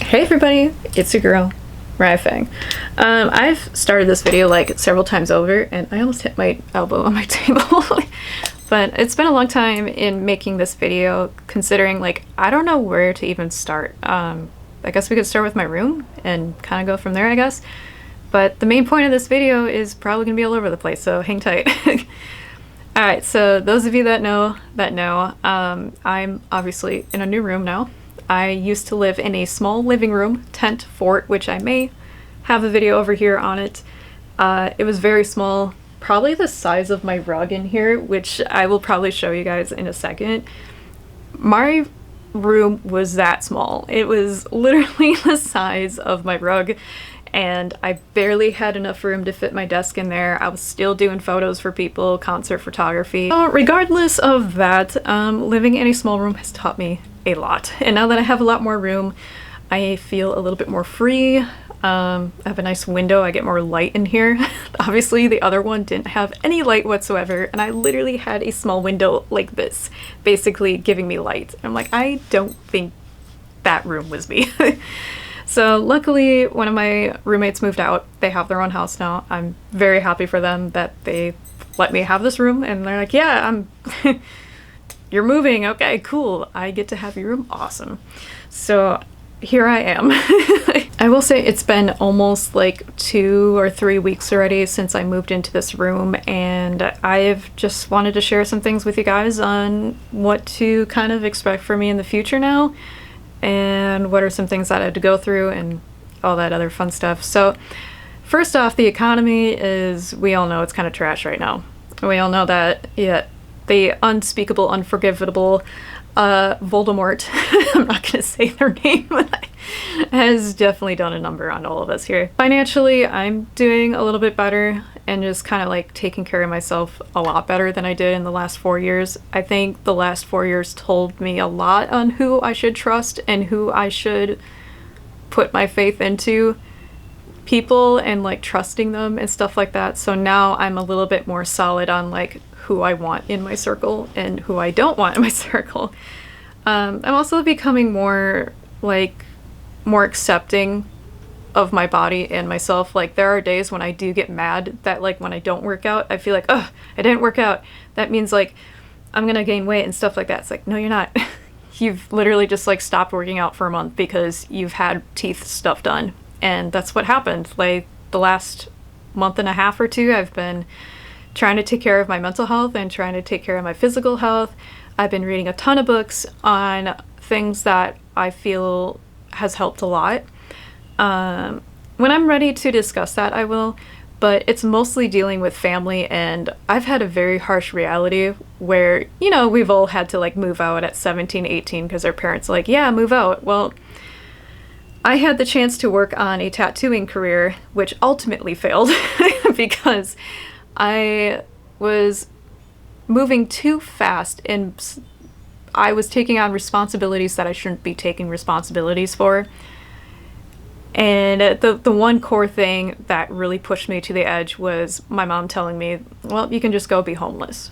Hey everybody, it's your girl, Mariahfang. I've started this video like several times over and I almost hit my elbow on my table. But it's been a long time in making this video, considering like I don't know where to even start. I guess we could start with my room and kind of go from there, I guess. But the main point of this video is probably gonna be all over the place, so hang tight. Alright, so those of you that know, I'm obviously in a new room now. I used to live in a small living room tent fort, which I may have a video over here on it. It was very small, probably the size of my rug in here, which I will probably show you guys in a second. My room was that small. It was literally the size of my rug, and I barely had enough room to fit my desk in there. I was still doing photos for people, concert photography. Regardless of that, living in a small room has taught me a lot. And now that I have a lot more room, I feel a little bit more free. I have a nice window, I get more light in here. Obviously the other one didn't have any light whatsoever, and I literally had a small window like this, basically giving me light. I'm like, I don't think that room was me. So luckily one of my roommates moved out. They have their own house now. I'm very happy for them that they let me have this room, and they're like, yeah, I'm you're moving, okay, cool. I get to have your room, awesome. So here I am. I will say it's been almost like 2 or 3 weeks already since I moved into this room, and I've just wanted to share some things with you guys on what to kind of expect from me in the future now, and what are some things that I had to go through and all that other fun stuff. So first off, the economy is, we all know it's kind of trash right now. We all know that, yeah. The unspeakable, unforgivable Voldemort, I'm not going to say their name, has definitely done a number on all of us here. Financially, I'm doing a little bit better and just kind of like taking care of myself a lot better than I did in the last 4 years. I think the last 4 years told me a lot on who I should trust and who I should put my faith into, people, and like trusting them and stuff like that. So now I'm a little bit more solid on like who I want in my circle and who I don't want in my circle. I'm also becoming more accepting of my body and myself. Like there are days when I do get mad that like when I don't work out, I feel like, oh, I didn't work out. That means like I'm gonna gain weight and stuff like that. It's like, no, you're not. You've literally just like stopped working out for a month because you've had teeth stuff done. And that's what happened. Like the last month and a half or two, I've been trying to take care of my mental health and trying to take care of my physical health. I've been reading a ton of books on things that I feel has helped a lot. When I'm ready to discuss that, I will, but it's mostly dealing with family, and I've had a very harsh reality where, you know, we've all had to like move out at 17, 18 because our parents are like, yeah, move out. Well, I had the chance to work on a tattooing career, which ultimately failed because I was moving too fast and I was taking on responsibilities that I shouldn't be taking responsibilities for. And the one core thing that really pushed me to the edge was my mom telling me, well, you can just go be homeless.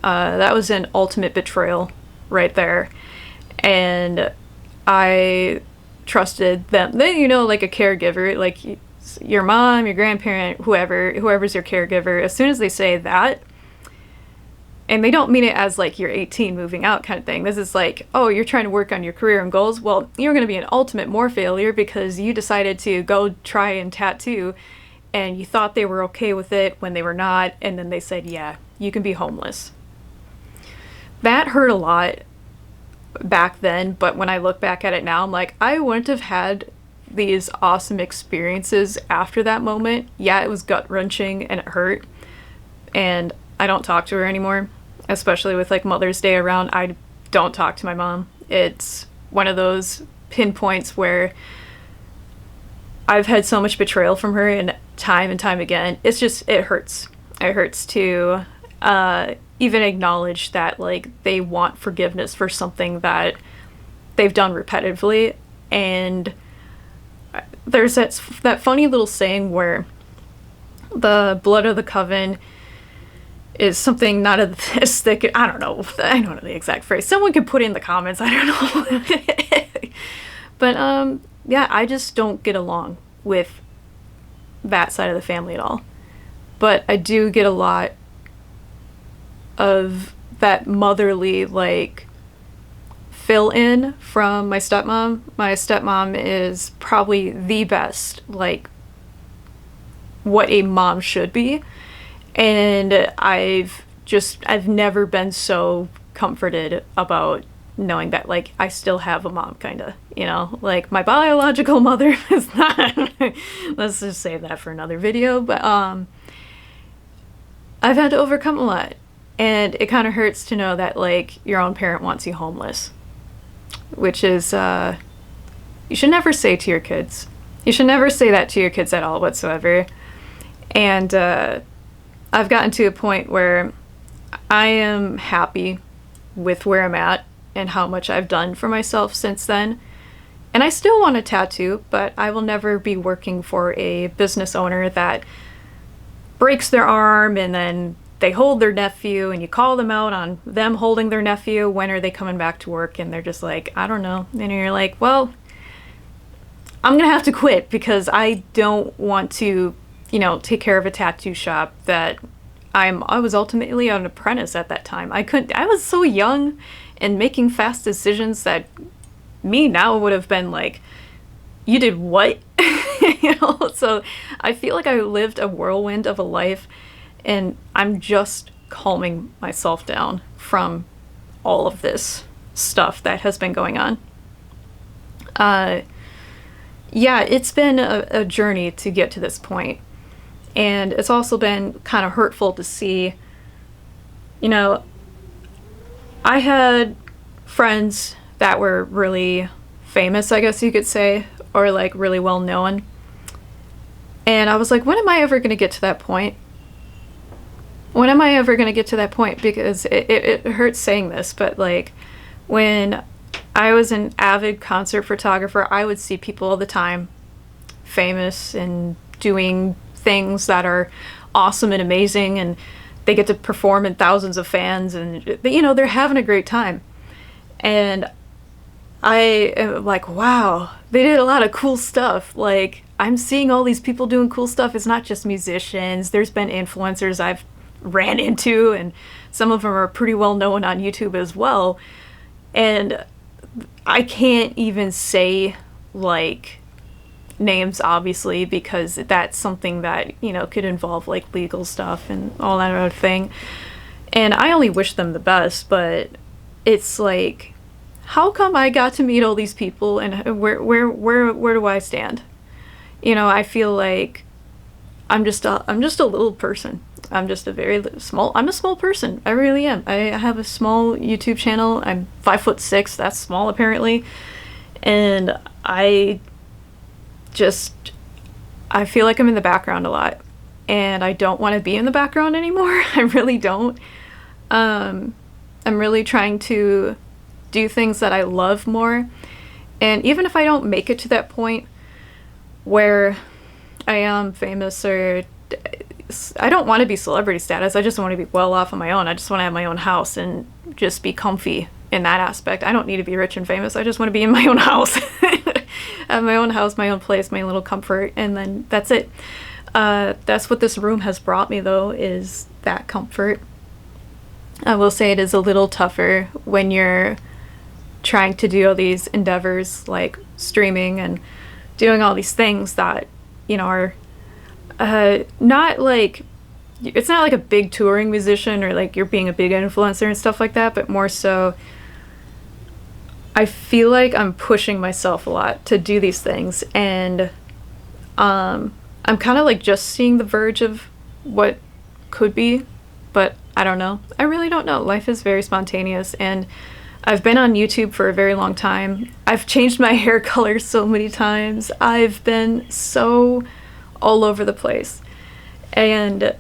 That was an ultimate betrayal right there. And I trusted them. Then, you know, like a caregiver, like your mom, your grandparent, whoever's your caregiver, as soon as they say that, and they don't mean it as like you're 18 moving out kind of thing. This is like, oh, you're trying to work on your career and goals. Well, you're going to be an ultimate more failure because you decided to go try and tattoo and you thought they were okay with it when they were not. And then they said, yeah, you can be homeless. That hurt a lot back then. But when I look back at it now, I'm like, I wouldn't have had these awesome experiences after that moment. Yeah, it was gut-wrenching and it hurt, and I don't talk to her anymore, especially with like Mother's Day around. I don't talk to my mom. It's one of those pinpoints where I've had so much betrayal from her, and time again, it's just, it hurts. It hurts to even acknowledge that like they want forgiveness for something that they've done repetitively. And there's that funny little saying where the blood of the coven is something not of this thick. I don't know the exact phrase. Someone could put in the comments. I don't know. But yeah, I just don't get along with that side of the family at all. But I do get a lot of that motherly, like, fill in from my stepmom. My stepmom is probably the best, like, what a mom should be. And I've never been so comforted about knowing that, like, I still have a mom, kind of, you know, like, my biological mother is not, let's just save that for another video, but I've had to overcome a lot, and it kind of hurts to know that, like, your own parent wants you homeless, which is, you should never say to your kids. You should never say that to your kids at all whatsoever. And I've gotten to a point where I am happy with where I'm at and how much I've done for myself since then. And I still want a tattoo, but I will never be working for a business owner that breaks their arm and then they hold their nephew and you call them out on them holding their nephew. When are they coming back to work? And they're just like, I don't know. And you're like, well, I'm gonna have to quit because I don't want to, you know, take care of a tattoo shop that I was ultimately an apprentice at that time. I was so young and making fast decisions that me now would have been like, you did what? You know, so I feel like I lived a whirlwind of a life, and I'm just calming myself down from all of this stuff that has been going on. Yeah, it's been a journey to get to this point. And it's also been kind of hurtful to see, you know, I had friends that were really famous, I guess you could say, or like really well known. And I was like, when am I ever going to get to that point? When am I ever going to get to that point? Because it hurts saying this, but like when I was an avid concert photographer, I would see people all the time, famous and doing things that are awesome and amazing, and they get to perform in thousands of fans, and you know, they're having a great time. And I am like, wow, they did a lot of cool stuff. Like, I'm seeing all these people doing cool stuff. It's not just musicians. There's been influencers I've ran into, and some of them are pretty well known on YouTube as well. And I can't even say like names, obviously, because that's something that, you know, could involve like legal stuff and all that other thing. And I only wish them the best, but it's like, how come I got to meet all these people, and where do I stand? You know, I feel like I'm just a little person. I'm just I'm a small person. I really am. I have a small YouTube channel. I'm 5'6". That's small, apparently. And I feel like I'm in the background a lot, and I don't want to be in the background anymore. I really don't. I'm really trying to do things that I love more. And even if I don't make it to that point where I am famous, or I don't want to be celebrity status. I just want to be well off on my own. I just want to have my own house and just be comfy in that aspect. I don't need to be rich and famous. I just want to be in my own house. Have my own house, my own place, my little comfort, and then that's it. That's what this room has brought me, though, is that comfort. I will say it is a little tougher when you're trying to do all these endeavors like streaming and doing all these things that, you know, are not like, it's not like a big touring musician or like you're being a big influencer and stuff like that, but more so I feel like I'm pushing myself a lot to do these things, and I'm kind of like just seeing the verge of what could be, but I don't know. I really don't know. Life is very spontaneous, and I've been on YouTube for a very long time. I've changed my hair color so many times. I've been so all over the place, and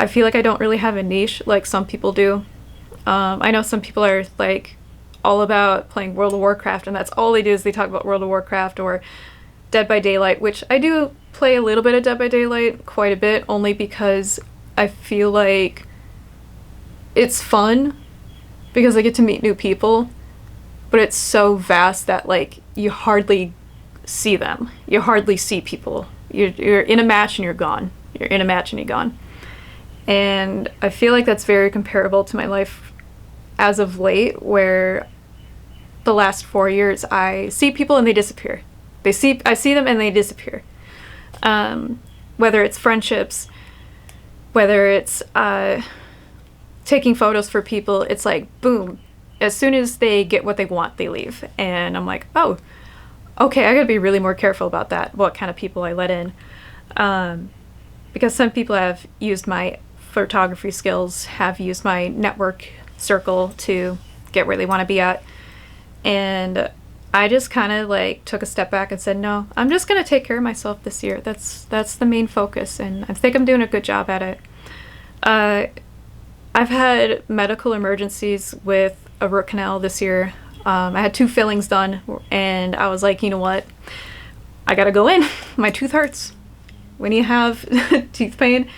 I feel like I don't really have a niche like some people do. I know some people are like all about playing World of Warcraft, and that's all they do is they talk about World of Warcraft or Dead by Daylight, which I do play a little bit of Dead by Daylight, quite a bit, only because I feel like it's fun because I get to meet new people, but it's so vast that like you hardly see them. You hardly see people. You're in a match and you're gone. You're in a match and you're gone. And I feel like that's very comparable to my life as of late, where the last 4 years I see people and they disappear. I see them and they disappear. Whether it's friendships, whether it's taking photos for people, it's like, boom. As soon as they get what they want, they leave. And I'm like, oh, okay, I gotta be really more careful about that, what kind of people I let in. Because some people have used my photography skills, have used my network circle to get where they want to be at. And I just kind of like took a step back and said, no, I'm just going to take care of myself this year. That's the main focus, and I think I'm doing a good job at it. I've had medical emergencies with a root canal this year. I had 2 fillings done, and I was like, you know what? I gotta go in. My tooth hurts. When you have teeth pain,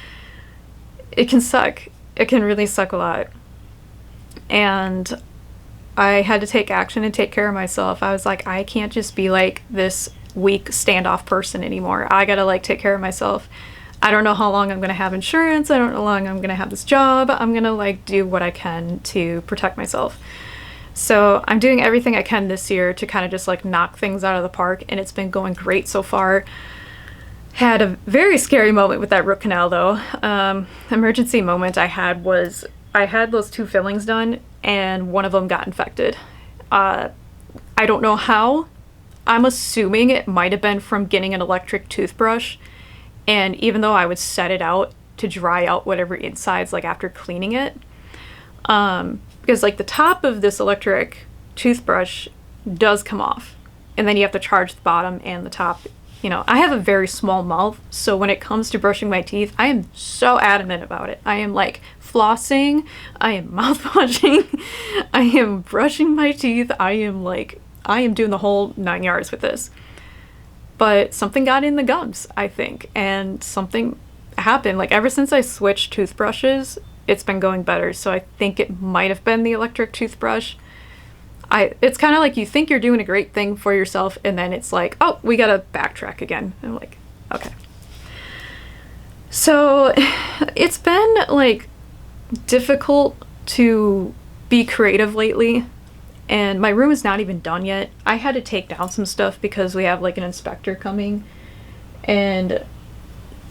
it can suck. It can really suck a lot. And I had to take action and take care of myself. I was like, I can't just be like this weak standoff person anymore. I gotta like take care of myself. I don't know how long I'm gonna have insurance. I don't know how long I'm gonna have this job. I'm gonna like do what I can to protect myself. So I'm doing everything I can this year to kind of just like knock things out of the park, and it's been going great so far. Had a very scary moment with that root canal though. Emergency moment I had was I had those 2 fillings done and one of them got infected. I don't know how. I'm assuming it might have been from getting an electric toothbrush, and even though I would set it out to dry out whatever insides like after cleaning it, because like the top of this electric toothbrush does come off, and then you have to charge the bottom and the top. You know, I have a very small mouth, so when it comes to brushing my teeth, I am so adamant about it. I am like flossing, I am mouthwashing, I am brushing my teeth, I am doing the whole 9 yards with this. But something got in the gums, I think, and something happened. Like ever since I switched toothbrushes, it's been going better. So I think it might have been the electric toothbrush. It's kind of like you think you're doing a great thing for yourself, and then it's like, oh, we gotta backtrack again. And I'm like, okay. So it's been like difficult to be creative lately, and my room is not even done yet. I had to take down some stuff because we have like an inspector coming, and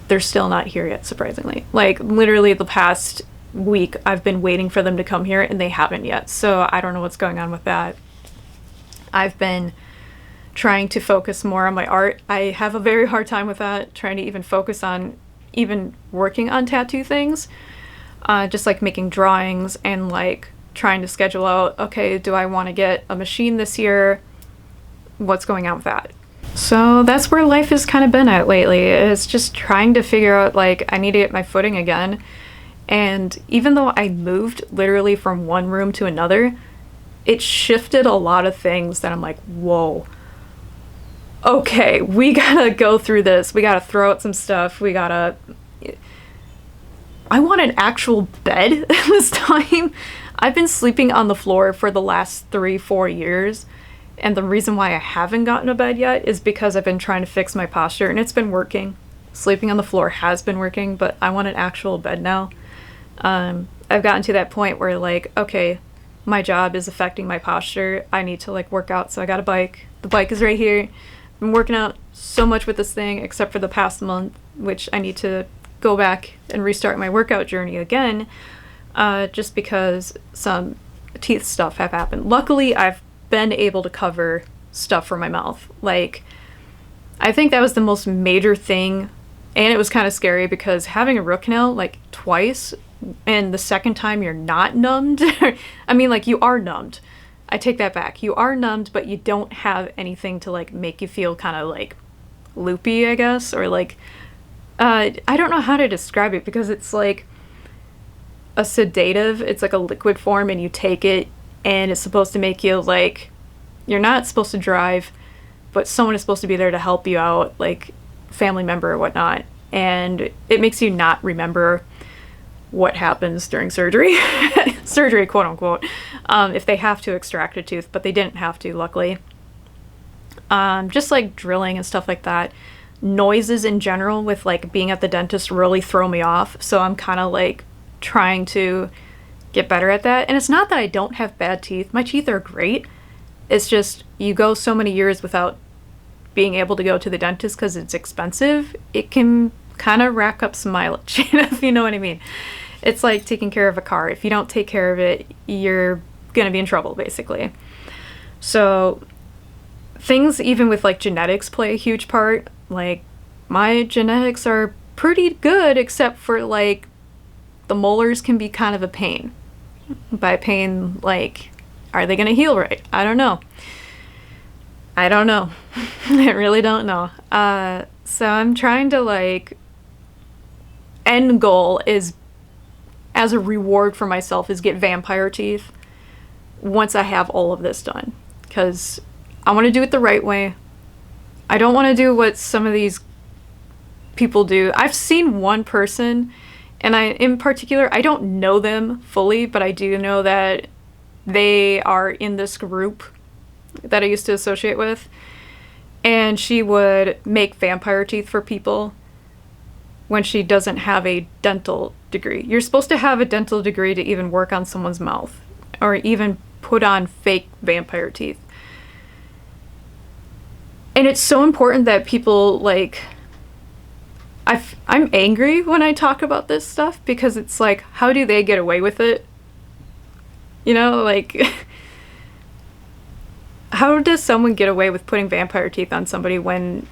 they're still not here yet, surprisingly. Like literally the past week I've been waiting for them to come here and they haven't yet, so I don't know what's going on with that. I've been trying to focus more on my art. I have a very hard time with that, trying to even focus on even working on tattoo things, just like making drawings and like trying to schedule out, okay, do I want to get a machine this year? What's going on with that? So that's where life has kind of been at lately. It's just trying to figure out like I need to get my footing again. And even though I moved literally from one room to another, it shifted a lot of things that I'm like, whoa, okay, we gotta go through this. We gotta throw out some stuff. I want an actual bed this time. I've been sleeping on the floor for the last 3-4 years. And the reason why I haven't gotten a bed yet is because I've been trying to fix my posture, and it's been working. Sleeping on the floor has been working, but I want an actual bed now. I've gotten to that point where like, okay, my job is affecting my posture. I need to like work out. So I got a bike. The bike is right here. I've been working out so much with this thing, except for the past month, which I need to go back and restart my workout journey again, just because some teeth stuff have happened. Luckily, I've been able to cover stuff from my mouth. Like, I think that was the most major thing, and it was kind of scary because having a root canal like twice, and the second time you're not numbed. I mean, like, you are numbed. I take that back. You are numbed, but you don't have anything to like make you feel kind of like loopy, I guess, or like I don't know how to describe it, because it's like a sedative. It's like a liquid form, and you take it, and it's supposed to make you like, you're not supposed to drive, but someone is supposed to be there to help you out, like family member or whatnot, and it makes you not remember what happens during surgery. Surgery, quote unquote, if they have to extract a tooth, but they didn't have to, luckily. just like drilling and stuff like that. Noises in general with like being at the dentist really throw me off, so I'm kind of like trying to get better at that. And it's not that I don't have bad teeth. My teeth are great. It's just you go so many years without being able to go to the dentist because it's expensive. It can kind of rack up some mileage, if you know what I mean. It's like taking care of a car. If you don't take care of it, you're gonna be in trouble, basically. So things even with like genetics play a huge part. Like my genetics are pretty good, except for like the molars can be kind of a pain. By pain, like, are they gonna heal right? I don't know. I don't know. I really don't know. So I'm trying to like, end goal is, as a reward for myself, is get vampire teeth once I have all of this done. Because I want to do it the right way. I don't want to do what some of these people do. I've seen one person, and in particular, I don't know them fully, but I do know that they are in this group that I used to associate with. And she would make vampire teeth for people when she doesn't have a dental degree. You're supposed to have a dental degree to even work on someone's mouth or even put on fake vampire teeth. And it's so important that people, like, I'm angry when I talk about this stuff because it's like, how do they get away with it? You know, like, how does someone get away with putting vampire teeth on somebody when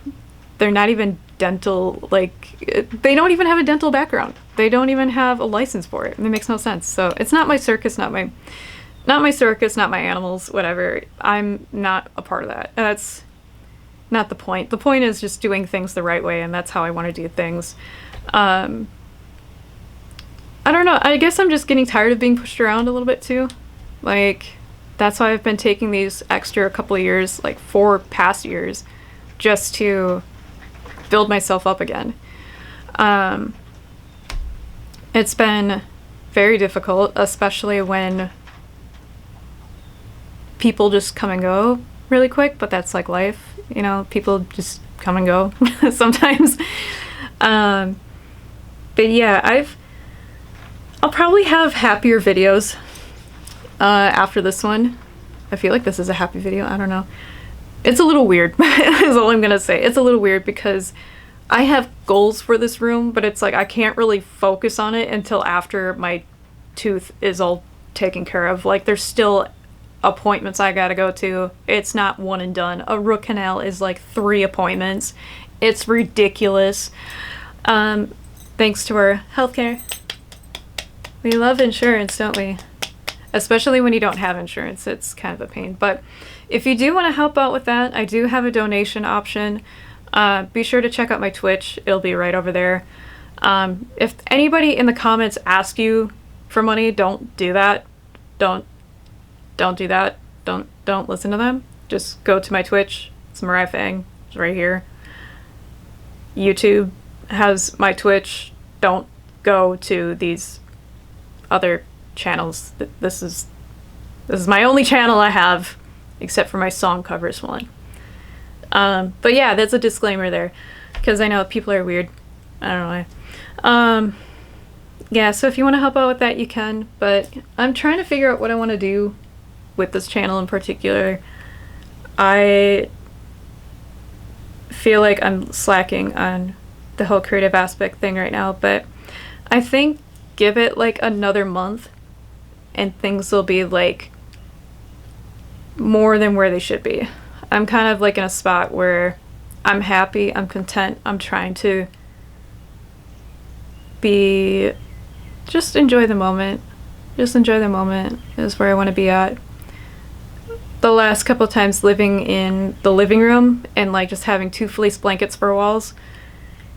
they're not even dental, like, they don't even have a dental background. They don't even have a license for it. It makes no sense. So it's not my circus, not my circus, not my animals, whatever. I'm not a part of that. That's not the point. The point is just doing things the right way, and that's how I want to do things. I don't know. I guess I'm just getting tired of being pushed around a little bit too. Like, that's why I've been taking these extra couple of years, like 4 past years, just to build myself up again. It's been very difficult, especially when people just come and go really quick, but that's like life. You know, people just come and go sometimes. But yeah, I'll probably have happier videos after this one. I feel like this is a happy video. I don't know. It's a little weird, is all I'm gonna say. It's a little weird because I have goals for this room, but it's like I can't really focus on it until after my tooth is all taken care of. Like, there's still appointments I gotta go to. It's not one and done. A root canal is like 3 appointments. It's ridiculous. Thanks to our healthcare. We love insurance, don't we? Especially when you don't have insurance. It's kind of a pain. But if you do want to help out with that, I do have a donation option. Be sure to check out my Twitch. It'll be right over there. If anybody in the comments asks you for money, don't do that. Don't do that. Don't listen to them. Just go to my Twitch. It's Mariahfang. It's right here. YouTube has my Twitch. Don't go to these other channels. This is my only channel I have, except for my song covers one. But yeah, that's a disclaimer there, because I know people are weird. I don't know why. Yeah, so if you want to help out with that, you can. But I'm trying to figure out what I want to do with this channel in particular. I feel like I'm slacking on the whole creative aspect thing right now, but I think give it like another month and things will be like more than where they should be. I'm kind of like in a spot where I'm happy, I'm content, I'm trying to just enjoy the moment. Just enjoy the moment is where I want to be at. The last couple of times living in the living room and like just having 2 fleece blankets for walls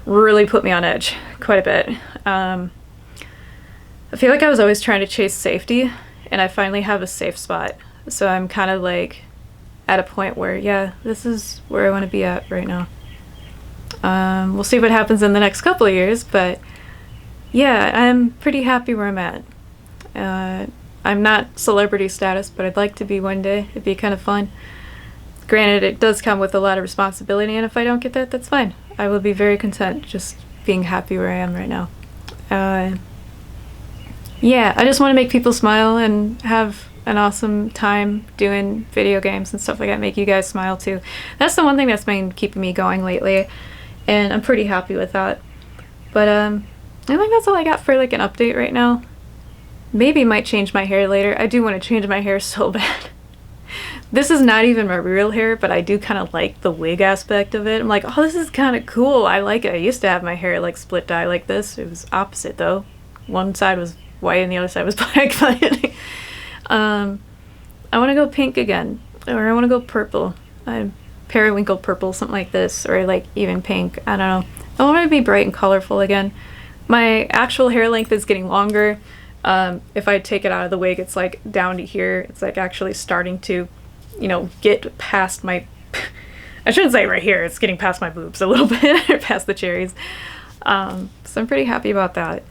really put me on edge quite a bit. I feel like I was always trying to chase safety, and I finally have a safe spot. So I'm kind of like at a point where, yeah, this is where I want to be at right now. We'll see what happens in the next couple of years, but yeah, I'm pretty happy where I'm at. I'm not celebrity status, but I'd like to be one day. It'd be kind of fun. Granted, it does come with a lot of responsibility, and if I don't get that, that's fine. I will be very content just being happy where I am right now. Yeah, I just want to make people smile and have an awesome time doing video games and stuff like that, make you guys smile too. That's the one thing that's been keeping me going lately, and I'm pretty happy with that. But I think that's all I got for like an update right now. Maybe might change my hair later. I do want to change my hair so bad. This is not even my real hair, but I do kind of like the wig aspect of it. I'm like, oh, this is kind of cool. I like it. I used to have my hair like split dye like this. It was opposite though. One side was white and the other side was black. I want to go pink again, or I want to go purple. Periwinkle purple, something like this, or like even pink. I don't know. I want to be bright and colorful again. My actual hair length is getting longer. If I take it out of the wig, it's like down to here. It's like actually starting to, you know, get past my, I shouldn't say right here, it's getting past my boobs a little bit, or past the cherries. So I'm pretty happy about that.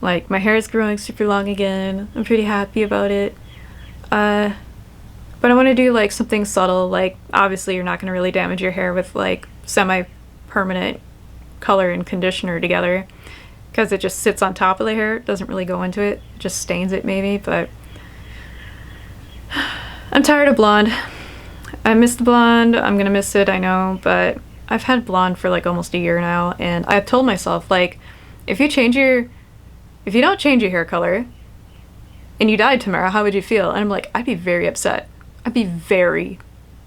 Like, my hair is growing super long again. I'm pretty happy about it. But I want to do like something subtle. Like, obviously you're not going to really damage your hair with like semi-permanent color and conditioner together, because it just sits on top of the hair. It doesn't really go into it. It just stains it maybe, but I'm tired of blonde. I miss the blonde. I'm gonna miss it, I know, but I've had blonde for like almost a year now, and I've told myself, like, if you don't change your hair color and you died tomorrow, how would you feel? And I'm like, I'd be very upset. I'd be very,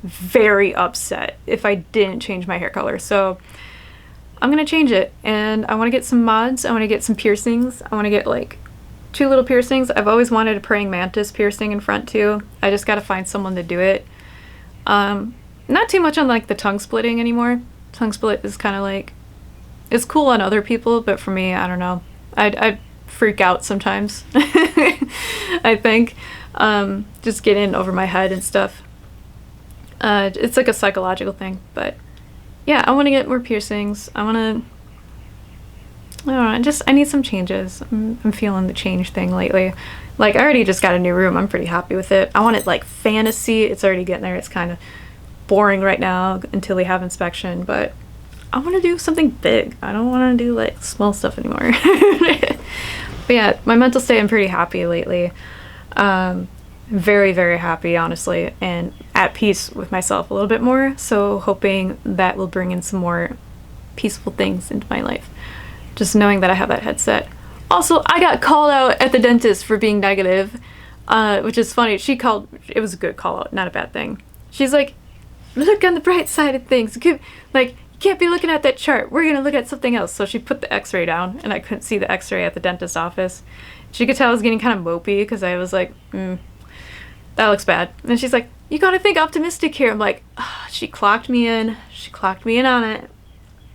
very upset if I didn't change my hair color. So I'm gonna change it, and I want to get some mods. I want to get some piercings. I want to get like 2 little piercings. I've always wanted a praying mantis piercing in front too. I just gotta find someone to do it. Not too much on like the tongue splitting anymore. Tongue split is kind of like, it's cool on other people, but for me, I don't know. I'd freak out sometimes. I think just get in over my head and stuff. It's like a psychological thing, but yeah, I want to get more piercings. I don't know, I need some changes. I'm feeling the change thing lately. Like, I already just got a new room. I'm pretty happy with it. I want it like fantasy. It's already getting there. It's kind of boring right now until we have inspection, but I want to do something big. I don't want to do like small stuff anymore. But yeah, my mental state, I'm pretty happy lately. Very, very happy, honestly, and at peace with myself a little bit more. So hoping that will bring in some more peaceful things into my life. Just knowing that I have that headset. Also, I got called out at the dentist for being negative, which is funny. It was a good call out, not a bad thing. She's like, look on the bright side of things. Like, you can't be looking at that chart. We're gonna look at something else. So she put the x-ray down, and I couldn't see the x-ray at the dentist's office. She could tell I was getting kind of mopey, because I was like, that looks bad. And she's like, you gotta think optimistic here. I'm like, she clocked me in. She clocked me in on it.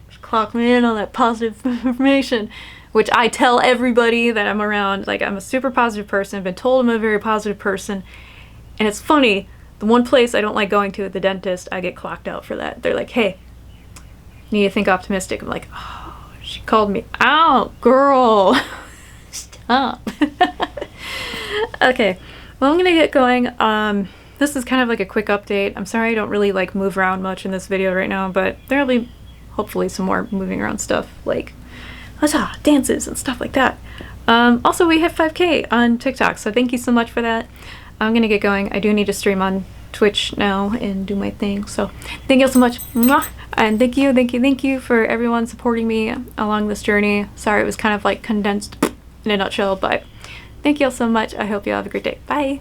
She clocked me in on that positive information, which I tell everybody that I'm around. Like, I'm a super positive person. I've been told I'm a very positive person. And it's funny, the one place I don't like going to at the dentist, I get clocked out for that. They're like, hey, you need to think optimistic. I'm like, oh, she called me out, girl. Stop. Okay. Well, I'm gonna get going. This is kind of like a quick update. I'm sorry I don't really like move around much in this video right now, but there'll be hopefully some more moving around stuff, like dances and stuff like that. Also, we hit 5K on TikTok, so thank you so much for that. I'm gonna get going. I do need to stream on Twitch now and do my thing, so thank you so much. Mwah! And thank you for everyone supporting me along this journey. Sorry it was kind of like condensed in a nutshell, but thank you all so much. I hope you all have a great day. Bye!